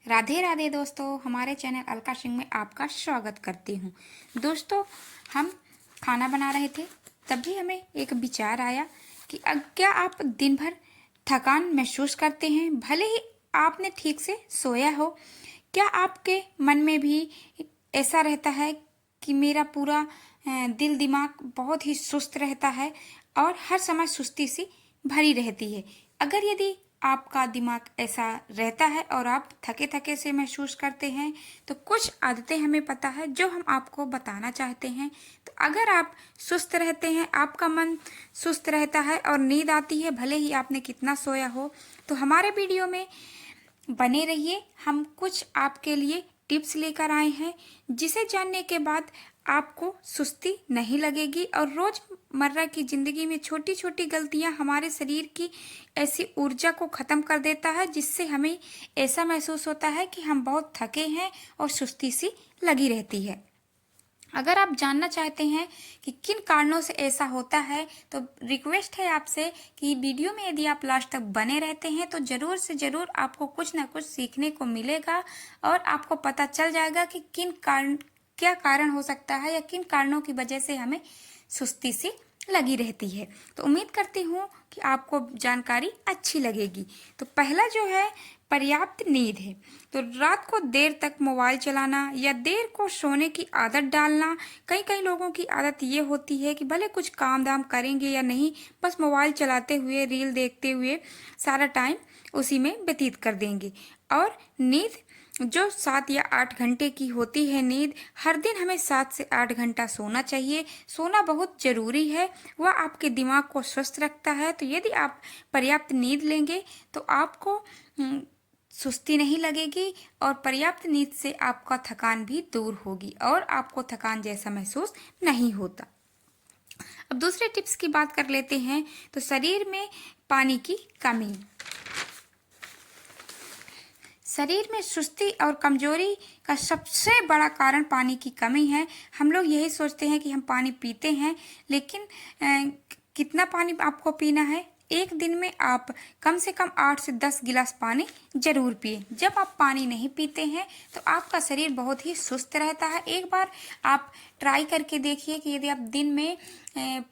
राधे राधे दोस्तों, हमारे चैनल अलका सिंह में आपका स्वागत करती हूँ। दोस्तों, हम खाना बना रहे थे, तभी हमें एक विचार आया कि क्या आप दिन भर थकान महसूस करते हैं, भले ही आपने ठीक से सोया हो। क्या आपके मन में भी ऐसा रहता है कि मेरा पूरा दिल दिमाग बहुत ही सुस्त रहता है और हर समय सुस्ती सी भरी रहती है। अगर यदि आपका दिमाग ऐसा रहता है और आप थके थके से महसूस करते हैं, तो कुछ आदतें हमें पता है जो हम आपको बताना चाहते हैं। तो अगर आप सुस्त रहते हैं, आपका मन सुस्त रहता है और नींद आती है भले ही आपने कितना सोया हो, तो हमारे वीडियो में बने रहिए। हम कुछ आपके लिए टिप्स लेकर आए हैं, जिसे जानने के बाद आपको सुस्ती नहीं लगेगी और रोजमर्रा की जिंदगी में छोटी छोटी गलतियां हमारे शरीर की ऐसी ऊर्जा को खत्म कर देता है, जिससे हमें ऐसा महसूस होता है कि हम बहुत थके हैं और सुस्ती सी लगी रहती है। अगर आप जानना चाहते हैं कि किन कारणों से ऐसा होता है, तो रिक्वेस्ट है आपसे कि वीडियो में यदि आप लास्ट तक बने रहते हैं तो ज़रूर से ज़रूर आपको कुछ ना कुछ सीखने को मिलेगा और आपको पता चल जाएगा कि क्या कारण हो सकता है या किन कारणों की वजह से हमें सुस्ती सी लगी रहती है। तो उम्मीद करती हूँ कि आपको जानकारी अच्छी लगेगी। तो पहला जो है, पर्याप्त नींद है। तो रात को देर तक मोबाइल चलाना या देर को सोने की आदत डालना। कई कई लोगों की आदत ये होती है कि भले कुछ काम दाम करेंगे या नहीं, बस मोबाइल चलाते हुए, रील देखते हुए सारा टाइम उसी में व्यतीत कर देंगे। और नींद जो 7 या 8 घंटे की होती है नींद, हर दिन हमें 7 से 8 घंटा सोना चाहिए। सोना बहुत ज़रूरी है, वह आपके दिमाग को स्वस्थ रखता है। तो यदि आप पर्याप्त नींद लेंगे तो आपको सुस्ती नहीं लगेगी और पर्याप्त नींद से आपका थकान भी दूर होगी और आपको थकान जैसा महसूस नहीं होता। अब दूसरे टिप्स की बात कर लेते हैं। तो शरीर में पानी की कमी। शरीर में सुस्ती और कमजोरी का सबसे बड़ा कारण पानी की कमी है। हम लोग यही सोचते हैं कि हम पानी पीते हैं, लेकिन कितना पानी आपको पीना है? एक दिन में आप कम से कम 8 से 10 गिलास पानी जरूर पिए। जब आप पानी नहीं पीते हैं तो आपका शरीर बहुत ही सुस्त रहता है। एक बार आप ट्राई करके देखिए कि यदि आप दिन में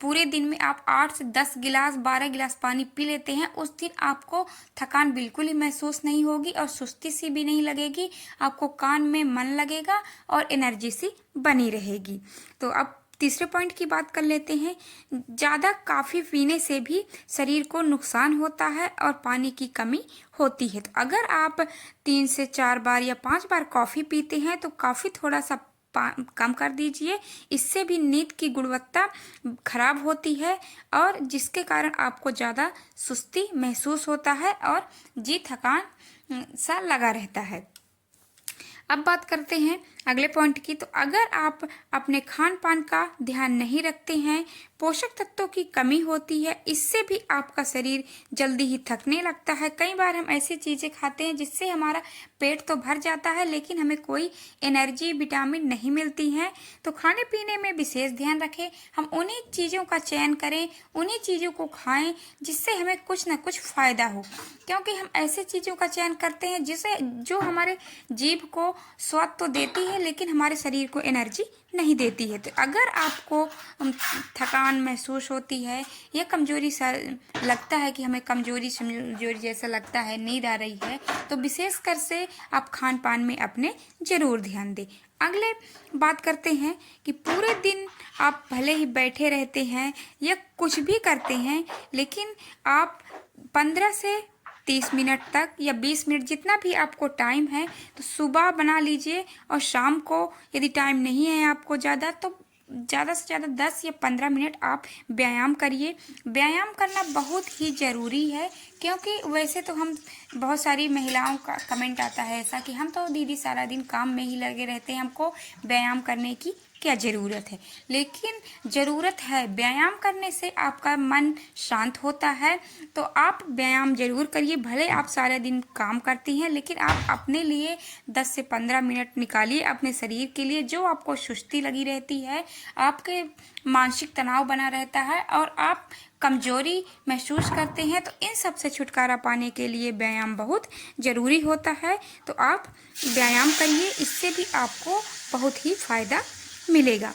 पूरे दिन में आप 8 से 10 गिलास 12 गिलास पानी पी लेते हैं, उस दिन आपको थकान बिल्कुल ही महसूस नहीं होगी और सुस्ती सी भी नहीं लगेगी। आपको काम में मन लगेगा और एनर्जी सी बनी रहेगी। तो अब तीसरे पॉइंट की बात कर लेते हैं। ज़्यादा काफ़ी पीने से भी शरीर को नुकसान होता है और पानी की कमी होती है। तो अगर आप 3 से 4 बार या 5 बार कॉफ़ी पीते हैं तो कॉफ़ी थोड़ा सा कम कर दीजिए। इससे भी नींद की गुणवत्ता खराब होती है और जिसके कारण आपको ज़्यादा सुस्ती महसूस होता है और जी थकान सा लगा रहता है। अब बात करते हैं अगले पॉइंट की। तो अगर आप अपने खान पान का ध्यान नहीं रखते हैं, पोषक तत्वों की कमी होती है, इससे भी आपका शरीर जल्दी ही थकने लगता है। कई बार हम ऐसी चीज़ें खाते हैं जिससे हमारा पेट तो भर जाता है, लेकिन हमें कोई एनर्जी विटामिन नहीं मिलती हैं। तो खाने पीने में विशेष ध्यान रखें। हम उन्हीं चीज़ों का चयन करें, उन्हीं चीज़ों को खाएं जिससे हमें कुछ ना कुछ फ़ायदा हो, क्योंकि हम ऐसे चीज़ों का चयन करते हैं जो हमारे जीभ को स्वाद तो देती है लेकिन हमारे शरीर को एनर्जी नहीं देती है। तो अगर आपको थकान महसूस होती है या कमजोरी सा लगता है कि हमें कमजोरी जैसा लगता है, नींद आ रही है, तो विशेषकर से आप खान पान में अपने ज़रूर ध्यान दें। अगले बात करते हैं कि पूरे दिन आप भले ही बैठे रहते हैं या कुछ भी करते हैं, लेकिन आप 15 से 30 मिनट तक या 20 मिनट जितना भी आपको टाइम है, तो सुबह बना लीजिए और शाम को यदि टाइम नहीं है आपको ज़्यादा, तो ज़्यादा से ज़्यादा 10 या 15 मिनट आप व्यायाम करिए। व्यायाम करना बहुत ही ज़रूरी है, क्योंकि वैसे तो हम बहुत सारी महिलाओं का कमेंट आता है ऐसा कि हम तो दीदी सारा दिन काम में ही लगे रहते हैं, हमको व्यायाम करने की क्या ज़रूरत है। लेकिन ज़रूरत है। व्यायाम करने से आपका मन शांत होता है। तो आप व्यायाम ज़रूर करिए। भले आप सारा दिन काम करती हैं, लेकिन आप अपने लिए 10 से 15 मिनट निकालिए अपने शरीर के लिए। जो आपको सुस्ती लगी रहती है, आपके मानसिक तनाव बना रहता है और आप कमजोरी महसूस करते हैं, तो इन सब से छुटकारा पाने के लिए व्यायाम बहुत ज़रूरी होता है। तो आप व्यायाम करिए, इससे भी आपको बहुत ही फ़ायदा मिलेगा।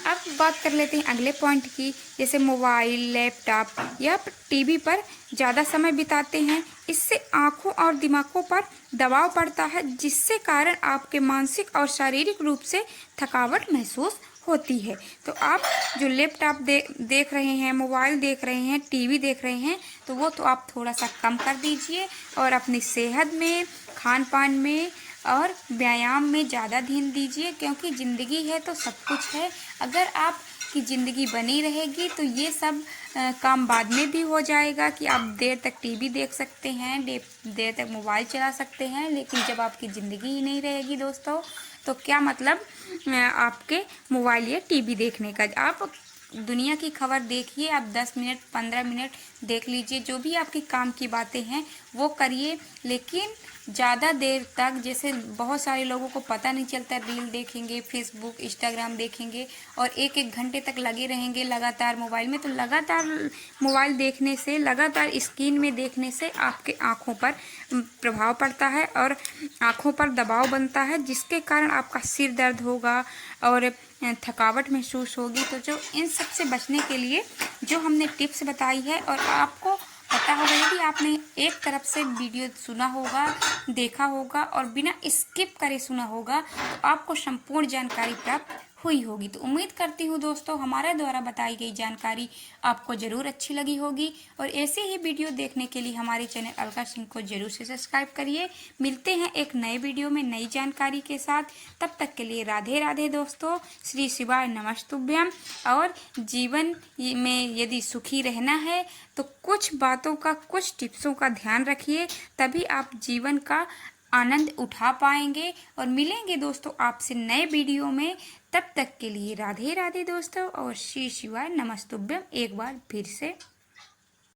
अब बात कर लेते हैं अगले पॉइंट की। जैसे मोबाइल, लैपटॉप या टीवी पर ज़्यादा समय बिताते हैं, इससे आँखों और दिमागों पर दबाव पड़ता है, जिससे कारण आपके मानसिक और शारीरिक रूप से थकावट महसूस होती है। तो आप जो लैपटॉप देख रहे हैं, मोबाइल देख रहे हैं, टीवी देख रहे हैं, तो वो तो आप थोड़ा सा कम कर दीजिए और अपनी सेहत में, खान पान में और व्यायाम में ज़्यादा ध्यान दीजिए, क्योंकि ज़िंदगी है तो सब कुछ है। अगर आपकी ज़िंदगी बनी रहेगी तो ये सब काम बाद में भी हो जाएगा कि आप देर तक टीवी देख सकते हैं, देर तक मोबाइल चला सकते हैं, लेकिन जब आपकी ज़िंदगी ही नहीं रहेगी दोस्तों, तो क्या मतलब आपके मोबाइल या टीवी देखने का। आप दुनिया की खबर देखिए, आप 10 मिनट 15 मिनट देख लीजिए, जो भी आपकी काम की बातें हैं वो करिए, लेकिन ज़्यादा देर तक, जैसे बहुत सारे लोगों को पता नहीं चलता, रील देखेंगे, फेसबुक, इंस्टाग्राम देखेंगे और एक एक घंटे तक लगे रहेंगे लगातार मोबाइल में। तो लगातार मोबाइल देखने से, लगातार स्क्रीन में देखने से आपके आँखों पर प्रभाव पड़ता है और आँखों पर दबाव बनता है, जिसके कारण आपका सिर दर्द होगा और थकावट महसूस होगी। तो जो इन सब से बचने के लिए जो हमने टिप्स बताई है, और आपको पता होगा, यदि आपने एक तरफ से वीडियो सुना होगा, देखा होगा और बिना स्किप करे सुना होगा, तो आपको संपूर्ण जानकारी प्राप्त हुई होगी। तो उम्मीद करती हूँ दोस्तों, हमारे द्वारा बताई गई जानकारी आपको ज़रूर अच्छी लगी होगी, और ऐसे ही वीडियो देखने के लिए हमारे चैनल अलका सिंह को ज़रूर से सब्सक्राइब करिए। मिलते हैं एक नए वीडियो में नई जानकारी के साथ। तब तक के लिए राधे राधे दोस्तों, श्री शिवाय नमस्तुभ्यम। और जीवन में यदि सुखी रहना है तो कुछ बातों का, कुछ टिप्सों का ध्यान रखिए, तभी आप जीवन का आनंद उठा पाएंगे। और मिलेंगे दोस्तों आपसे नए वीडियो में। तब तक के लिए राधे राधे दोस्तों, और श्री शिवाय नमस्तुभ्यम एक बार फिर से।